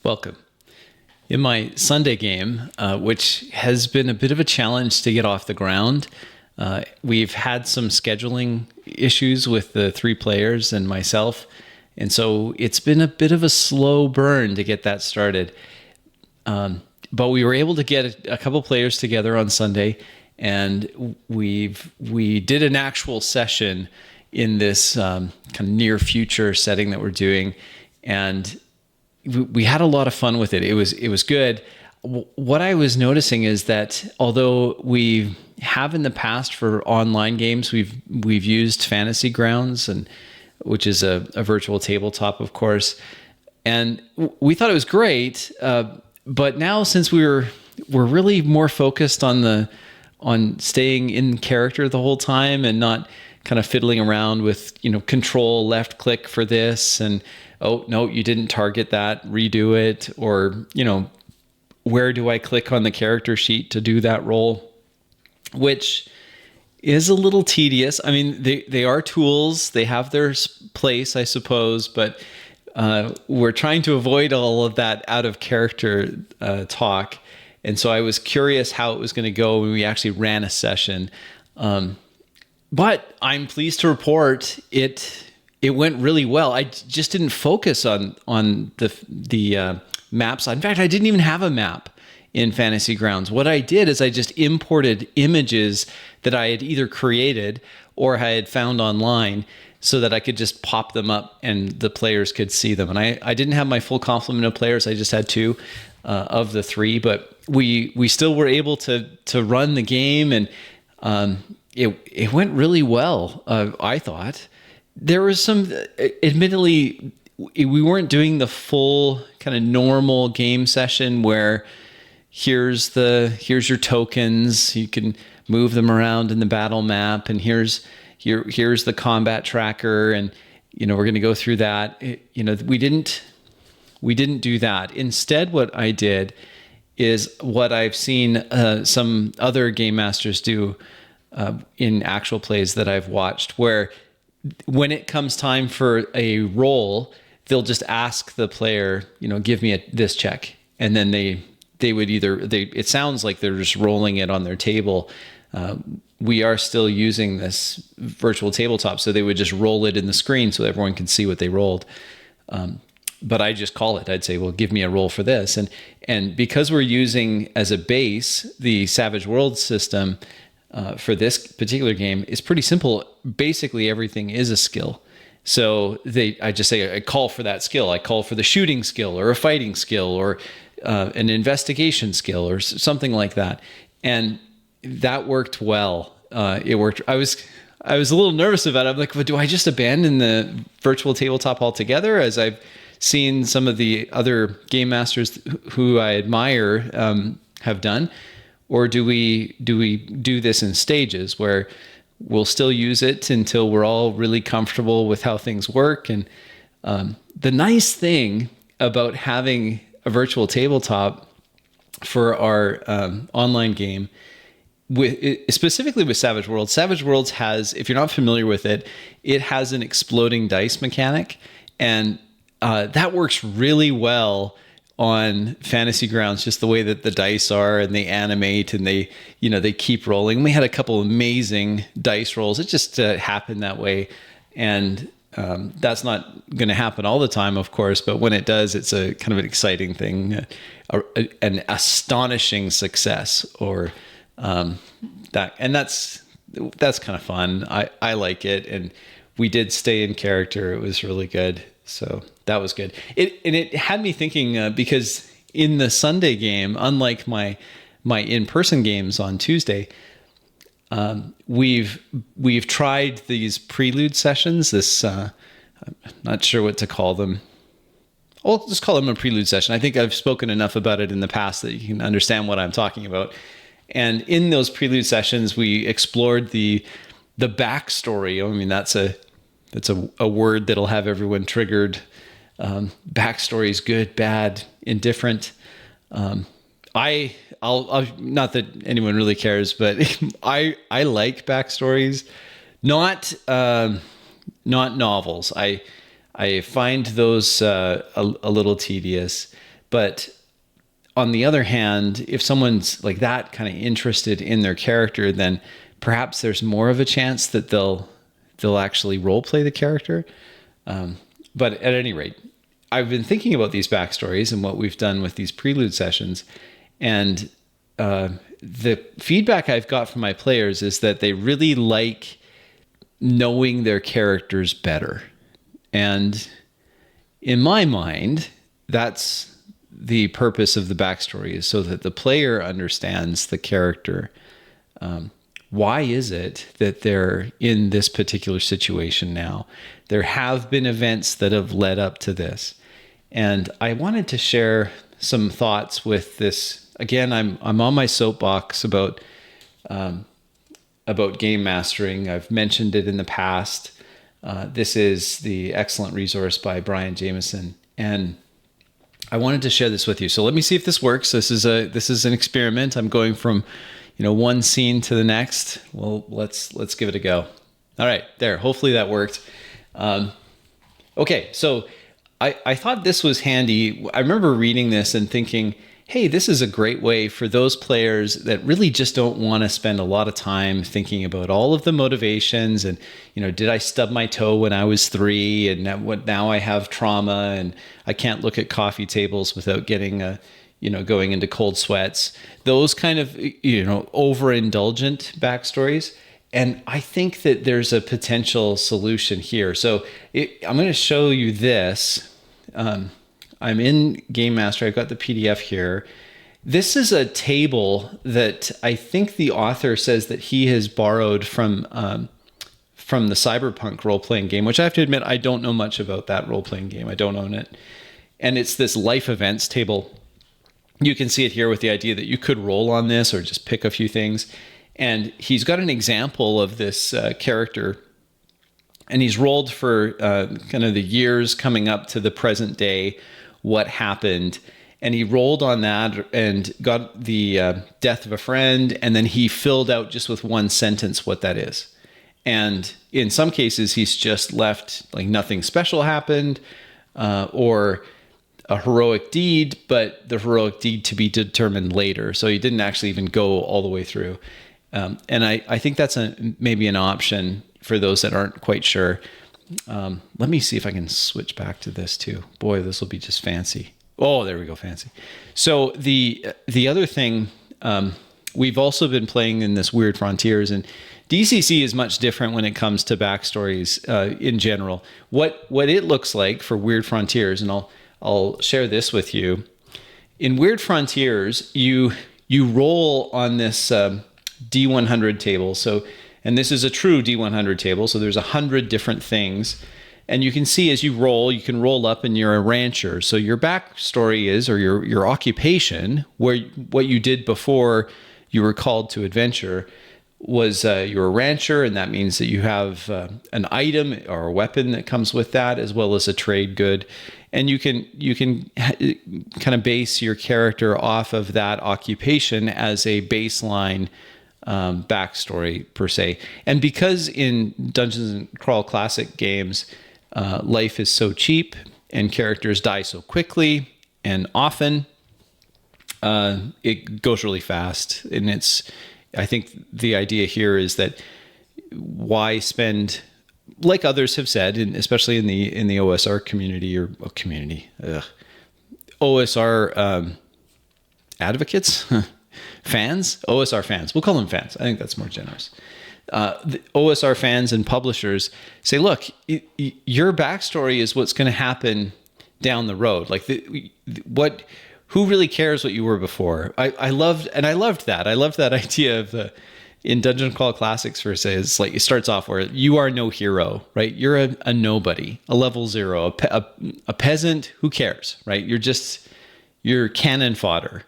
Welcome. In my Sunday game, which has been a bit of a challenge to get off the ground, we've had some scheduling issues with the three players and myself. And so it's been a bit of a slow burn to get that started. But we were able to get a couple players together on Sunday, and we did an actual session in this kind of near future setting that we're doing. And we had a lot of fun with it. It was good. What I was noticing is that although we have in the past for online games, we've used Fantasy Grounds, and which is a virtual tabletop, of course, and we thought it was great. But now, since we're really more focused on staying in character the whole time and not kind of fiddling around with control left click for this and oh no, you didn't target that, redo it, or where do I click on the character sheet to do that roll, which is a little tedious. I mean, they are tools, they have their place, I suppose, but we're trying to avoid all of that out of character talk. And so I was curious how it was going to go when we actually ran a session. But I'm pleased to report it went really well. I just didn't focus on the maps. In fact, I didn't even have a map in Fantasy Grounds. What I did is I just imported images that I had either created or I had found online so that I could just pop them up and the players could see them. And I didn't have my full complement of players. I just had two of the three, but we still were able to run the game, and it went really well, I thought. There was some, admittedly, we weren't doing the full kind of normal game session where here's your tokens, you can move them around in the battle map, and here's the combat tracker, and we're going to go through that. We didn't do that. Instead, what I did is what I've seen some other game masters do in actual plays that I've watched, where when it comes time for a roll, they'll just ask the player, give me this check. And then they would it sounds like they're just rolling it on their table. We are still using this virtual tabletop, so they would just roll it in the screen so everyone can see what they rolled. But I just call it. I'd say, well, give me a roll for this. And because we're using as a base the Savage Worlds system, for this particular game, is pretty simple. Basically, everything is a skill. So I just say, I call for that skill. I call for the shooting skill or a fighting skill or an investigation skill or something like that. And that worked well. It worked. I was a little nervous about it. I'm like, well, do I just abandon the virtual tabletop altogether, as I've seen some of the other game masters who I admire have done? Or do we do this in stages where we'll still use it until we're all really comfortable with how things work? And the nice thing about having a virtual tabletop for our online game, specifically with Savage Worlds has, if you're not familiar with it, it has an exploding dice mechanic, and that works really well on Fantasy Grounds, just the way that the dice are and they animate and they keep rolling. We had a couple amazing dice rolls. It just happened that way. And that's not going to happen all the time, of course, but when it does, it's a kind of an exciting thing, an astonishing success, or that. And that's kind of fun. I like it. And we did stay in character. It was really good. So that was good. It had me thinking, because in the Sunday game, unlike my in-person games on Tuesday, we've tried these prelude sessions. I'm not sure what to call them. I'll just call them a prelude session. I think I've spoken enough about it in the past that you can understand what I'm talking about. And in those prelude sessions, we explored the backstory. I mean, that's a word that'll have everyone triggered. Backstory is good, bad, indifferent. I'll not that anyone really cares, but I like backstories, not novels. I find those a little tedious, But on the other hand, if someone's like that kind of interested in their character, then perhaps there's more of a chance that they'll actually role play the character. But at any rate, I've been thinking about these backstories and what we've done with these prelude sessions, and the feedback I've got from my players is that they really like knowing their characters better. And in my mind, that's the purpose of the backstory, is so that the player understands the character. Why is it that they're in this particular situation now? There have been events that have led up to this. And I wanted to share some thoughts with this. Again, I'm on my soapbox about game mastering. I've mentioned it in the past. This is the excellent resource by Brian Jameson, and I wanted to share this with you. So let me see if this works. This is an experiment. I'm going from, one scene to the next. Well, let's give it a go. All right, there. Hopefully that worked. Okay, so I thought this was handy. I remember reading this and thinking, hey, this is a great way for those players that really just don't want to spend a lot of time thinking about all of the motivations and, did I stub my toe when I was 3 and now I have trauma and I can't look at coffee tables without getting going into cold sweats. Those kind of, overindulgent backstories. And I think that there's a potential solution here. So I'm going to show you this. I'm in Game Master. I've got the PDF here. This is a table that I think the author says that he has borrowed from the Cyberpunk role-playing game, which I have to admit, I don't know much about that role-playing game. I don't own it. And it's this life events table. You can see it here with the idea that you could roll on this or just pick a few things. And he's got an example of this character, and he's rolled for kind of the years coming up to the present day, what happened, and he rolled on that and got the death of a friend, and then he filled out just with one sentence what that is. And in some cases, he's just left like nothing special happened, or a heroic deed, but the heroic deed to be determined later. So he didn't actually even go all the way through. And I think that's maybe an option for those that aren't quite sure. Let me see if I can switch back to this too. Boy, this will be just fancy. Oh, there we go, fancy. So the other thing, we've also been playing in this Weird Frontiers, and DCC is much different when it comes to backstories in general. What it looks like for Weird Frontiers, and I'll share this with you. In Weird Frontiers, you roll on this D100 table. So, and this is a true D100 table. So there's 100 different things. And you can see as you roll, you can roll up and you're a rancher. So your backstory is, or your occupation, what you did before you were called to adventure, was you're a rancher, and that means that you have an item or a weapon that comes with that, as well as a trade good. And you can kind of base your character off of that occupation as a baseline backstory per se. And because in Dungeons and Crawl Classic games, life is so cheap and characters die so quickly and often, it goes really fast. And I think the idea here is that why spend, like others have said, and especially in the OSR community OSR advocates, fans, OSR fans. We'll call them fans. I think that's more generous. The OSR fans and publishers say, look, your backstory is what's going to happen down the road. Like who really cares what you were before? I loved that. I loved that idea of in Dungeon Crawl Classics, for say, it's like it starts off where you are no hero, right? You're a nobody, a level 0, a peasant. Who cares, right? You're cannon fodder,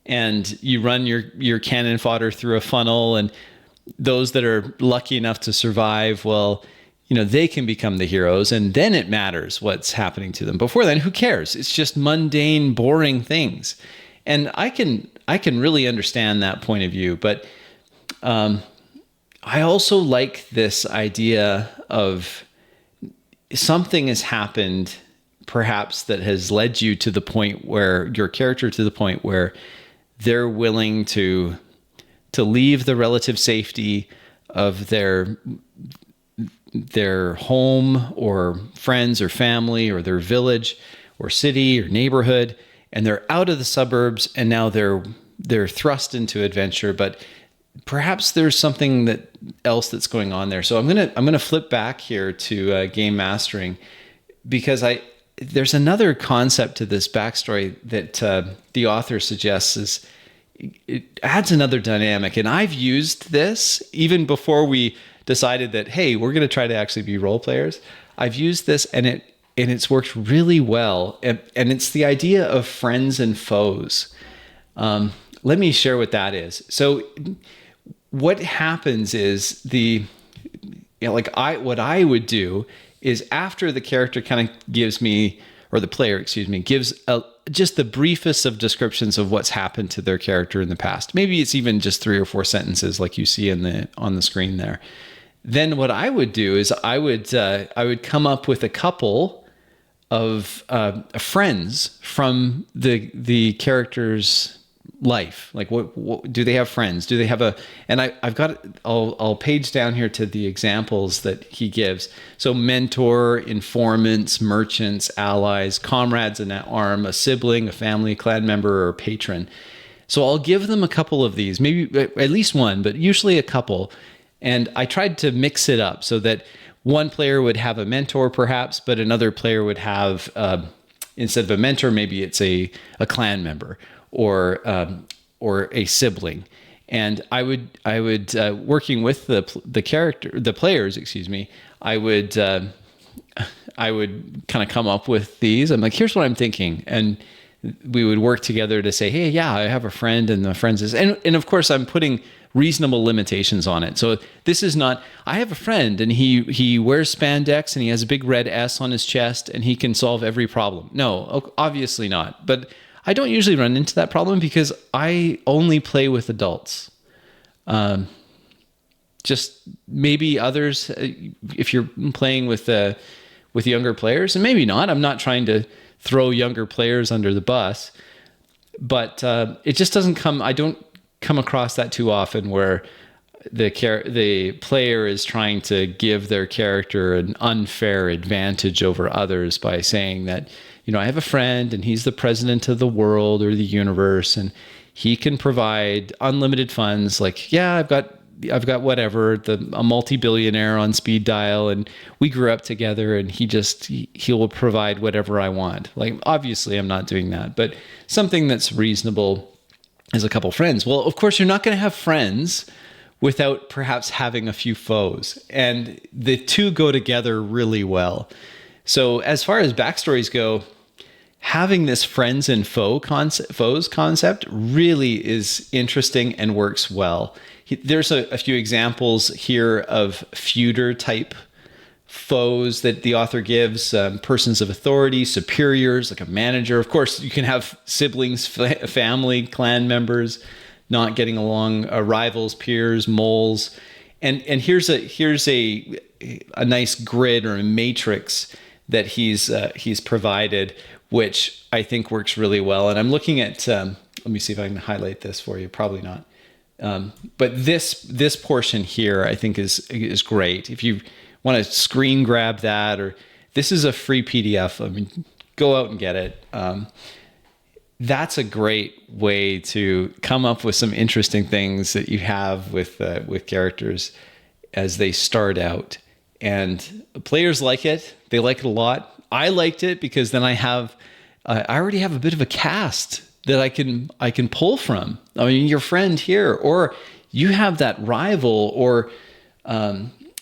and you run your cannon fodder through a funnel, and those that are lucky enough to survive, well, they can become the heroes, and then it matters what's happening to them. Before then, who cares? It's just mundane, boring things. And I can really understand that point of view, but I also like this idea of something has happened perhaps that has led you to the point where your character to the point where they're willing to leave the relative safety of their home or friends or family or their village or city or neighborhood, and they're out of the suburbs, and now they're thrust into adventure, but perhaps there's something else that's going on there. So I'm gonna flip back here to game mastering, because there's another concept to this backstory that the author suggests is it adds another dynamic. And I've used this even before we decided that, hey, we're going to try to actually be role players. I've used this and it's worked really well. And it's the idea of friends and foes. Let me share what that is. So what happens is what I would do is, after the character kind of gives me, or the player, gives just the briefest of descriptions of what's happened to their character in the past. Maybe it's even just 3 or 4 sentences like you see on the screen there. Then what I would do is I would come up with a couple of friends from the character's life. Like what do they have friends? Do they have I'll page down here to the examples that he gives. So mentor, informants, merchants, allies, comrades in arm, a sibling, a family, clan member, or a patron. So I'll give them a couple of these, maybe at least one, but usually a couple. And I tried to mix it up so that one player would have a mentor perhaps, but another player would have, instead of a mentor, maybe it's a clan member or a sibling. And I would working with the players, I would kind of come up with these. I'm like, here's what I'm thinking. And we would work together to say, hey, yeah, I have a friend, and the friends is, and of course I'm putting reasonable limitations on it. So this is not, I have a friend and he wears spandex and he has a big red S on his chest and he can solve every problem. No, obviously not. But I don't usually run into that problem because I only play with adults. Just maybe others, if you're playing with younger players, and maybe not. I'm not trying to throw younger players under the bus, but it just doesn't come. I don't come across that too often where the player is trying to give their character an unfair advantage over others by saying that, I have a friend and he's the president of the world or the universe and he can provide unlimited funds. Like, yeah, I've got whatever, a multi-billionaire on speed dial, and we grew up together and he will provide whatever I want. Like, obviously I'm not doing that, but something that's reasonable is a couple friends. Well, of course you're not going to have friends without perhaps having a few foes, and the two go together really well. So as far as backstories go, having this friends and foes concept really is interesting and works well. There's a few examples here of feuder type foes that the author gives, persons of authority, superiors, like a manager. Of course, you can have siblings, family, clan members not getting along, rivals, peers, moles. And here's a nice grid or a matrix that he's provided, which I think works really well. And I'm looking at, let me see if I can highlight this for you. Probably not. But this portion here, I think is great. If you want to screen grab that, or this is a free PDF. I mean, go out and get it. That's a great way to come up with some interesting things that you have with characters as they start out. And players like it. They like it a lot. I liked it because then I already have a bit of a cast that I can pull from. I mean, your friend here, or you have that rival, or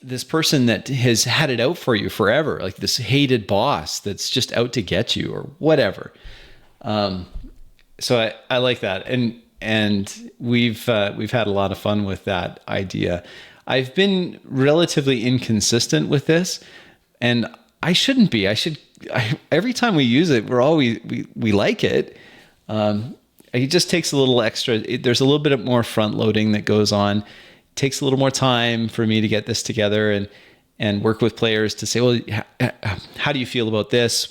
this person that has had it out for you forever, like this hated boss that's just out to get you, or whatever. So I like that, and we've had a lot of fun with that idea. I've been relatively inconsistent with this, and I shouldn't be. Every time we use it, we like it. It just takes a little extra. There's a little bit more front loading that goes on. It takes a little more time for me to get this together and work with players to say, well, how do you feel about this?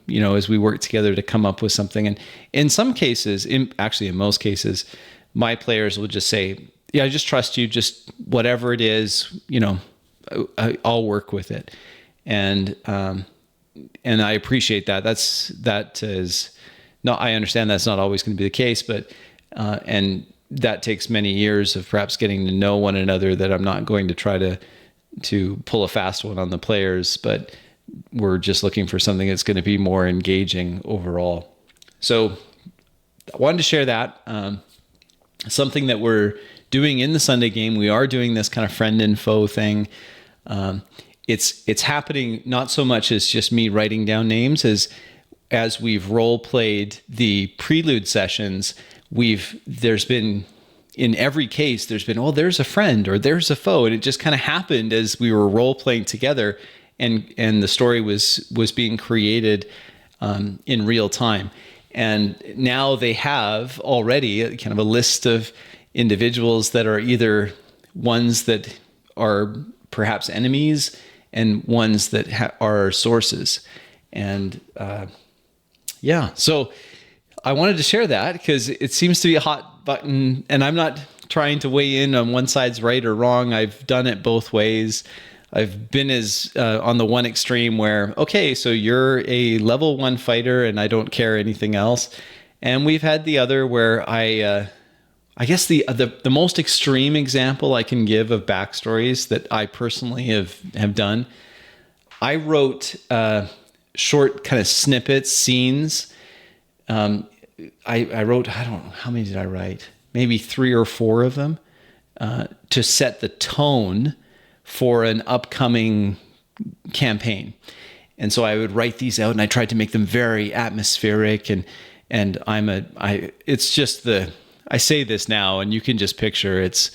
as we work together to come up with something. And in some cases, in most cases, my players will just say, yeah, I just trust you, just whatever it is, I'll work with it. And I appreciate that. That is not, I understand that's not always going to be the case, but, and that takes many years of perhaps getting to know one another, that I'm not going to try to pull a fast one on the players, but we're just looking for something that's going to be more engaging overall. So I wanted to share that. Something that we're doing in the Sunday game, we are doing this kind of friend and foe thing. It's happening not so much as just me writing down names, as we've role played the prelude sessions. There's been, in every case, there's been, oh, there's a friend or there's a foe, and it just kind of happened as we were role playing together, and the story was being created in real time. And now they have already kind of a list of individuals that are either ones that are perhaps enemies and ones that are sources. And so I wanted to share that because it seems to be a hot button, and I'm not trying to weigh in on one side's right or wrong. I've done it both ways. I've been on the one extreme where, okay, so you're a level 1 fighter and I don't care anything else. And we've had the other where I guess the most extreme example I can give of backstories that I personally have done, I wrote short kind of snippets, scenes. I wrote, I don't know, how many did I write? Maybe 3 or 4 of them to set the tone for an upcoming campaign. And so I would write these out, and I tried to make them very atmospheric, and it's just I say this now and you can just picture it's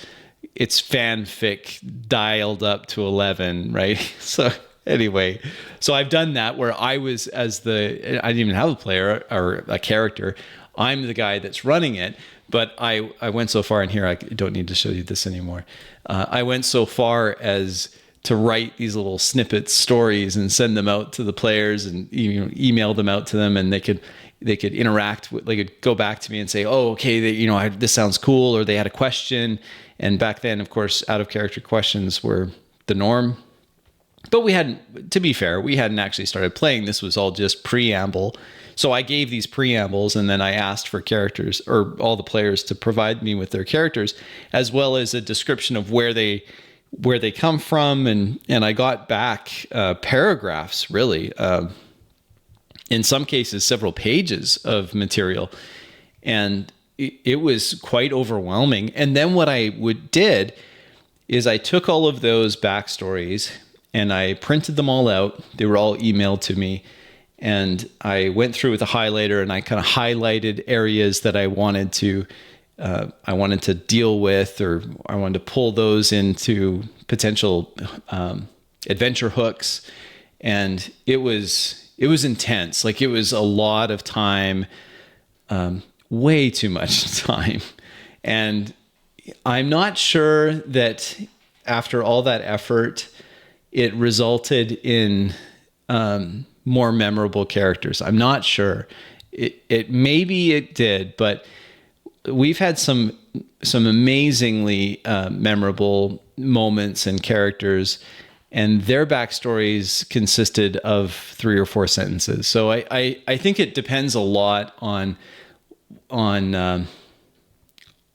fanfic dialed up to 11, right? So anyway, so I've done that where I was I didn't even have a player or a character. I'm the guy that's running it, but I went so far in here, I don't need to show you this anymore. I went so far as to write these little snippet stories and send them out to the players, and email them out to them, and they could interact with, they could go back to me and say, oh, okay, this sounds cool, or they had a question. And back then, of course, out of character questions were the norm. But to be fair, we hadn't actually started playing. This was all just preamble. So I gave these preambles, and then I asked for characters, or all the players to provide me with their characters, as well as a description of where they come from. And I got back paragraphs, really, in some cases, several pages of material. And it was quite overwhelming. And then what I did is I took all of those backstories and I printed them all out. They were all emailed to me. And I went through with a highlighter, and I kind of highlighted areas that I wanted to deal with, or I wanted to pull those into potential adventure hooks. And it was intense. Like, it was a lot of time, way too much time. And I'm not sure that after all that effort, it resulted in more memorable characters. I'm not sure. Maybe it did, but we've had some amazingly memorable moments and characters, and their backstories consisted of 3 or 4 sentences. So I think it depends a lot on a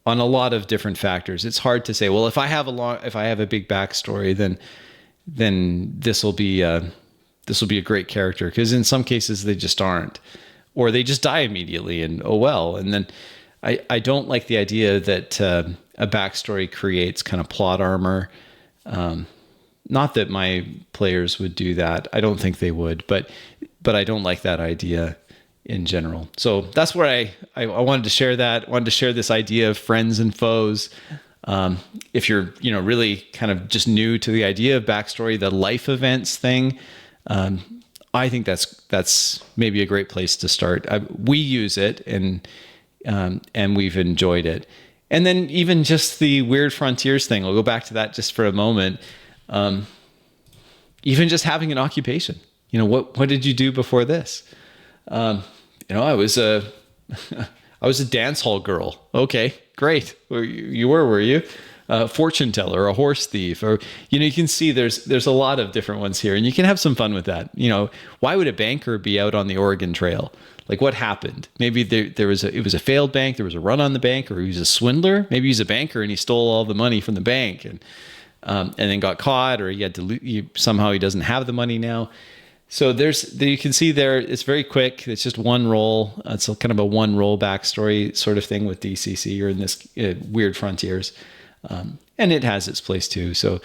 lot of different factors. It's hard to say, well, if I have a big backstory, then this will be a great character, because in some cases they just aren't, or they just die immediately, and oh well. And then I don't like the idea that a backstory creates kind of plot armor. Not that my players would do that. I don't think they would, but I don't like that idea in general. So that's where I wanted to share that. I wanted to share this idea of friends and foes. If you're, really kind of just new to the idea of backstory, the life events thing, I think that's maybe a great place to start. We use it, and we've enjoyed it. And then even just the Weird Frontiers thing, I'll go back to that just for a moment. Even just having an occupation, what did you do before this? I was a I was a dance hall girl. Okay, great. Were you? Fortune teller, a horse thief, or you can see there's a lot of different ones here, and you can have some fun with that. Why would a banker be out on the Oregon Trail? Like, what happened? Maybe it was a failed bank. There was a run on the bank, or he was a swindler. Maybe he's a banker and he stole all the money from the bank and then got caught, or he had to somehow he doesn't have the money now. So you can see there, it's very quick. It's just one roll. It's kind of a one roll backstory sort of thing with DCC or in this weird frontiers. And it has its place too. So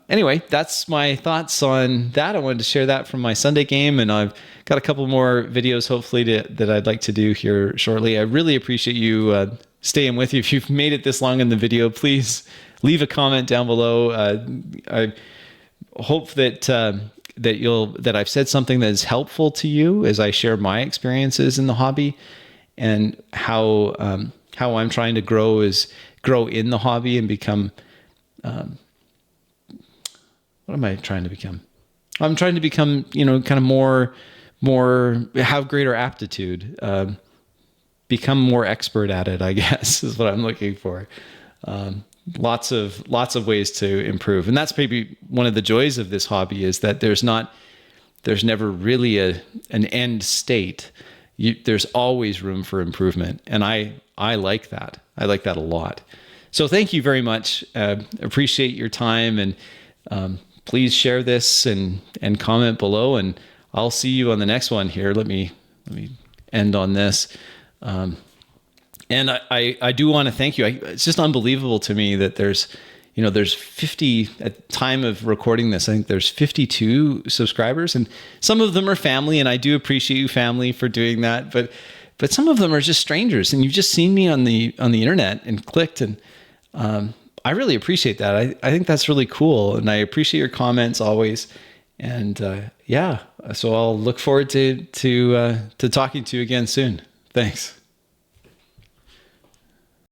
anyway, that's my thoughts on that. I wanted to share that from my Sunday game, and I've got a couple more videos hopefully that I'd like to do here shortly. I really appreciate you staying with you. If you've made it this long in the video, please leave a comment down below. I hope that I've said something that is helpful to you as I share my experiences in the hobby and how I'm trying to grow in the hobby and become. What am I trying to become? I'm trying to become, kind of more, have greater aptitude, become more expert at it, I guess, is what I'm looking for. Lots of ways to improve. And that's maybe one of the joys of this hobby is that there's never really an end state. There's always room for improvement. And I like that. I like that a lot. So thank you very much. Appreciate your time, and please share this and comment below, and I'll see you on the next one here. Let me end on this. And I do want to thank you. It's just unbelievable to me that there's 50 at the time of recording this. I think there's 52 subscribers, and some of them are family, and I do appreciate you, family, for doing that. But some of them are just strangers, and you've just seen me on the internet and clicked, and I really appreciate that. I think that's really cool, and I appreciate your comments always. And so I'll look forward to talking to you again soon. Thanks.